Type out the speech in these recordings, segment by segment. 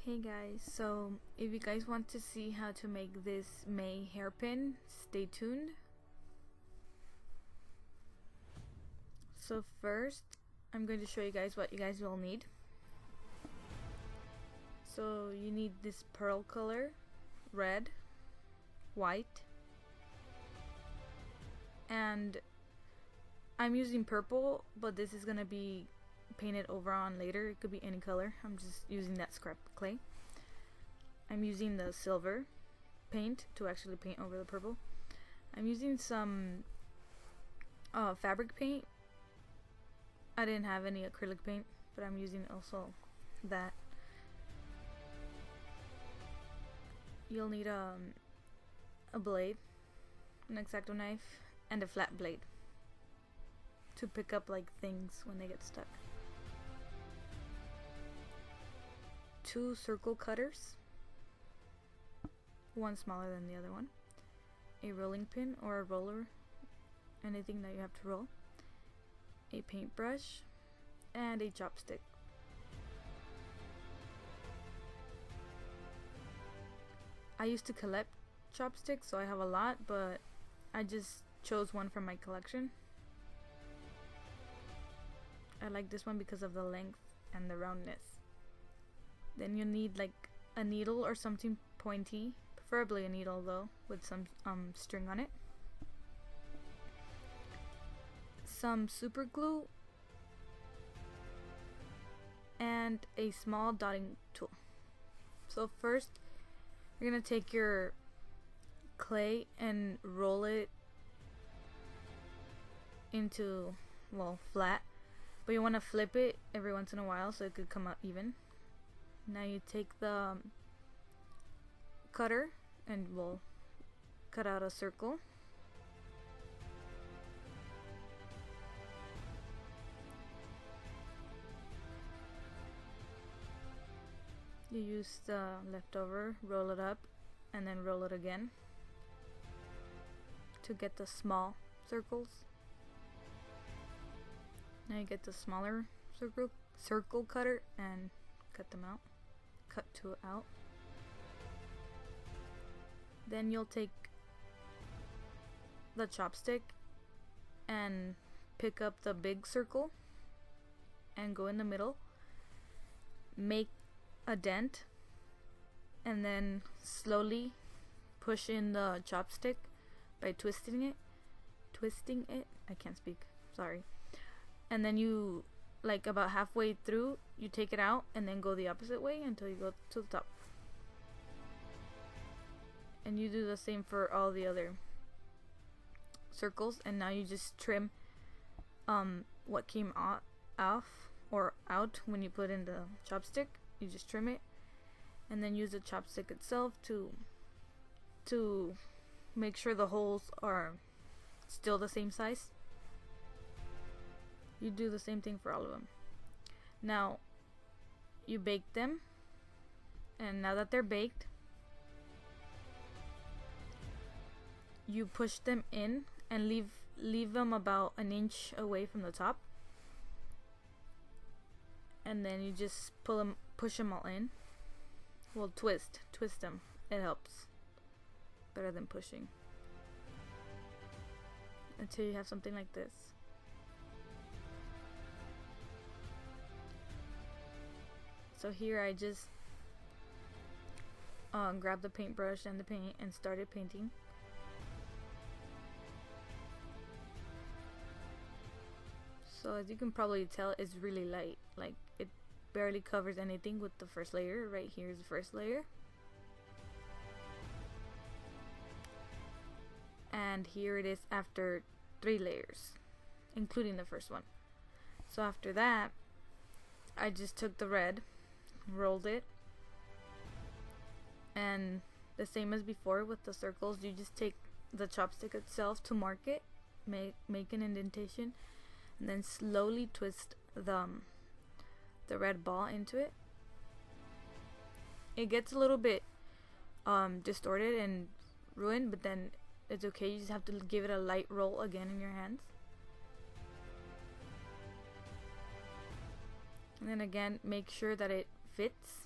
Hey guys, so if you guys want to see how to make this May hairpin, stay tuned. So first, I'm going to show you guys what you guys will need. So you need this pearl color, red, white, and I'm using purple, but this is gonna be painted over on later. It could be any color. I'm just using that scrap clay. I'm using the silver paint to actually paint over the purple. I'm using some fabric paint. I didn't have any acrylic paint, but I'm using also that. You'll need a blade, an X-Acto knife, and a flat blade to pick up like things when they get stuck. 2 circle cutters, one smaller than the other one, a rolling pin or a roller, anything that you have to roll, a paintbrush, and a chopstick. I used to collect chopsticks, so I have a lot, but I just chose one from my collection. I like this one because of the length and the roundness. Then you need like a needle or something pointy, preferably a needle though, with some string on it. Some super glue and a small dotting tool. So first you're gonna take your clay and roll it into, well, flat, but you want to flip it every once in a while so it could come out even. Now you take the cutter and we'll cut out a circle. You use the leftover, roll it up, and then roll it again to get the small circles. Now you get the smaller circle cutter and cut them out. Cut 2 out. Then you'll take the chopstick and pick up the big circle and go in the middle, make a dent, and then slowly push in the chopstick by twisting it. I can't speak, sorry. And then you, like about halfway through, you take it out and then go the opposite way until you go to the top. And you do the same for all the other circles. And now you just trim what came off or out when you put in the chopstick. You just trim it and then use the chopstick itself to make sure the holes are still the same size. You do the same thing for all of them. Now you bake them, and now that they're baked, you push them in and leave them about an inch away from the top, and then you just push them all in. Well, twist them. It helps better than pushing until you have something like this. So here I just grabbed the paintbrush and the paint and started painting. So as you can probably tell, it's really light. Like, it barely covers anything with the first layer. Right here is the first layer. And here it is after 3 layers, including the first one. So after that, I just took the red, rolled it, and the same as before with the circles, you just take the chopstick itself to mark it, make an indentation, and then slowly twist the red ball into it. It gets a little bit distorted and ruined, but then it's okay. You just have to give it a light roll again in your hands. And then again, make sure that it fits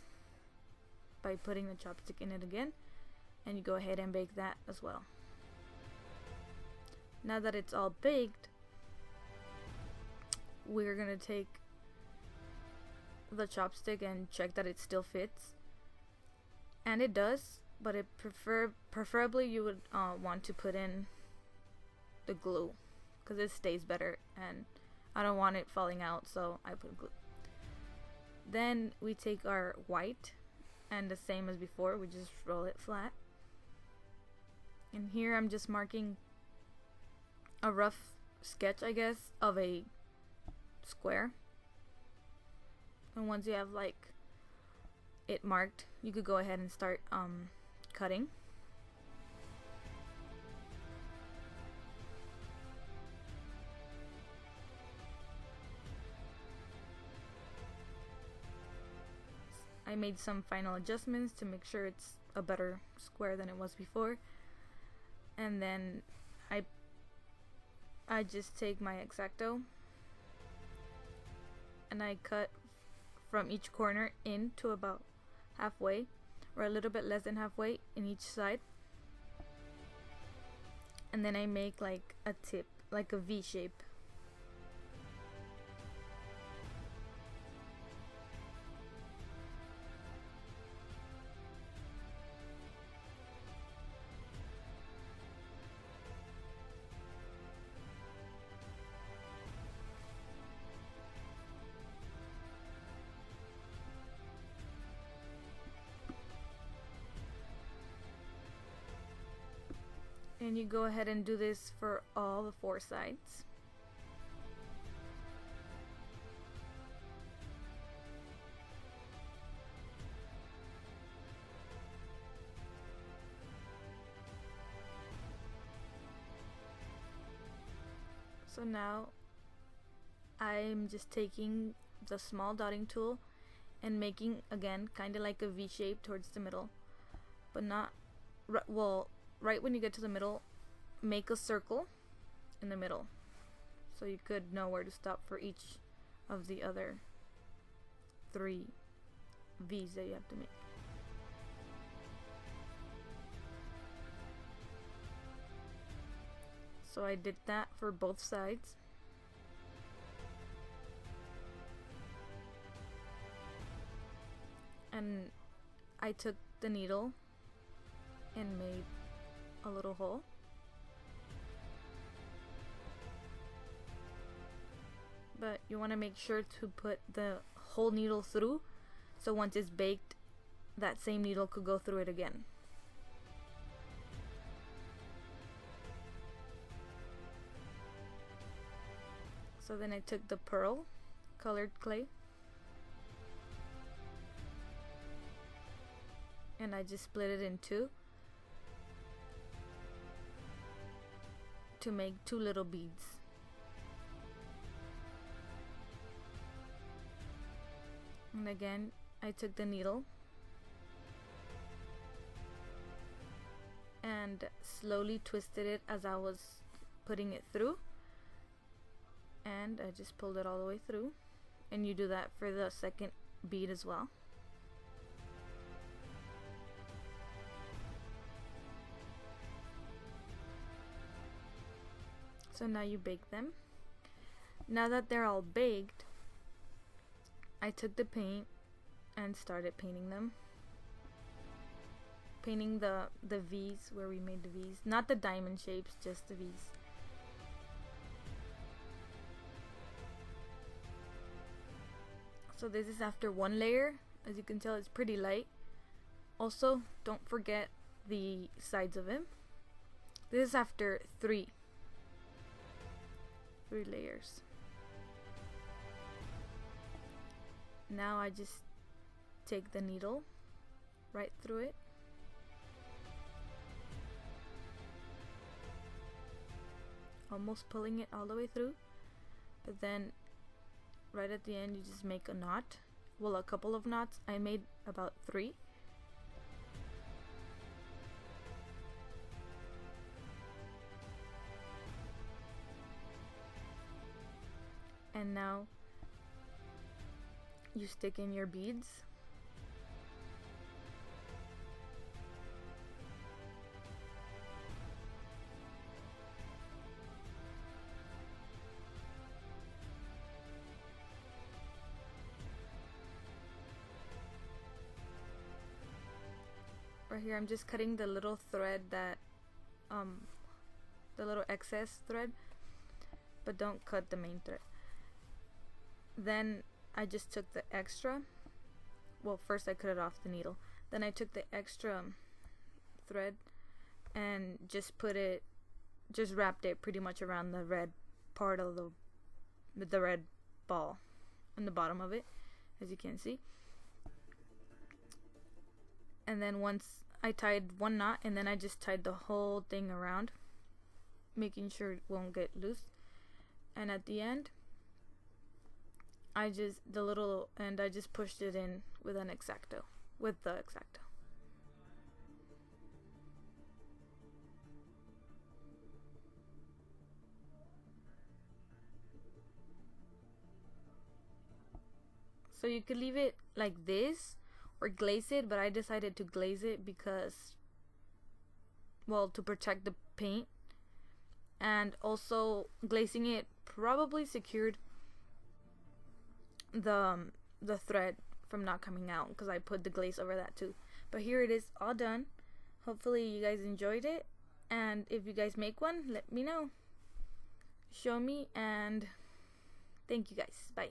by putting the chopstick in it again, and you go ahead and bake that as well. Now that it's all baked, we're gonna take the chopstick and check that it still fits, and it does, but it preferably you would want to put in the glue because it stays better, and I don't want it falling out, so I put glue. Then we take our white, and the same as before, we just roll it flat. And here I'm just marking a rough sketch, I guess, of a square. And once you have like it marked, you could go ahead and start cutting. I made some final adjustments to make sure it's a better square than it was before, and then I just take my X-Acto and I cut from each corner in to about halfway, or a little bit less than halfway in each side, and then I make like a tip, like a V shape. And you go ahead and do this for all the 4 sides. So now I'm just taking the small dotting tool and making, again, kind of like a V shape towards the middle, but not well, right when you get to the middle, make a circle in the middle so you could know where to stop for each of the other 3 V's that you have to make. So I did that for both sides. And I took the needle and made a little hole. But you want to make sure to put the whole needle through, so once it's baked, that same needle could go through it again. So then I took the pearl colored clay and I just split it in 2 to make 2 little beads. And again, I took the needle and slowly twisted it as I was putting it through, and I just pulled it all the way through. And you do that for the second bead as well. So now you bake them. Now that they're all baked, I took the paint and started painting them. Painting the V's where we made the V's. Not the diamond shapes, just the V's. So this is after 1 layer. As you can tell, it's pretty light. Also, don't forget the sides of him. This is after 3 layers. Now I just take the needle right through it, almost pulling it all the way through, but then right at the end you just make a knot. Well, a couple of knots. I made about 3. And now you stick in your beads. right here I'm just cutting the little thread that the little excess thread, but don't cut the main thread. Then I just took the extra, well, first I cut it off the needle, then I took the extra thread and just wrapped it pretty much around the red part of the red ball on the bottom of it, as you can see. And then once I tied one knot, and then I just tied the whole thing around, making sure it won't get loose. And at the end, I just pushed it in with an X-Acto, with the X-Acto. So you could leave it like this or glaze it, but I decided to glaze it because, well, to protect the paint, and also glazing it probably secured the thread from not coming out, because I put the glaze over that too. But here it is, all done. Hopefully you guys enjoyed it, and if you guys make one, let me know, show me, and thank you guys. Bye.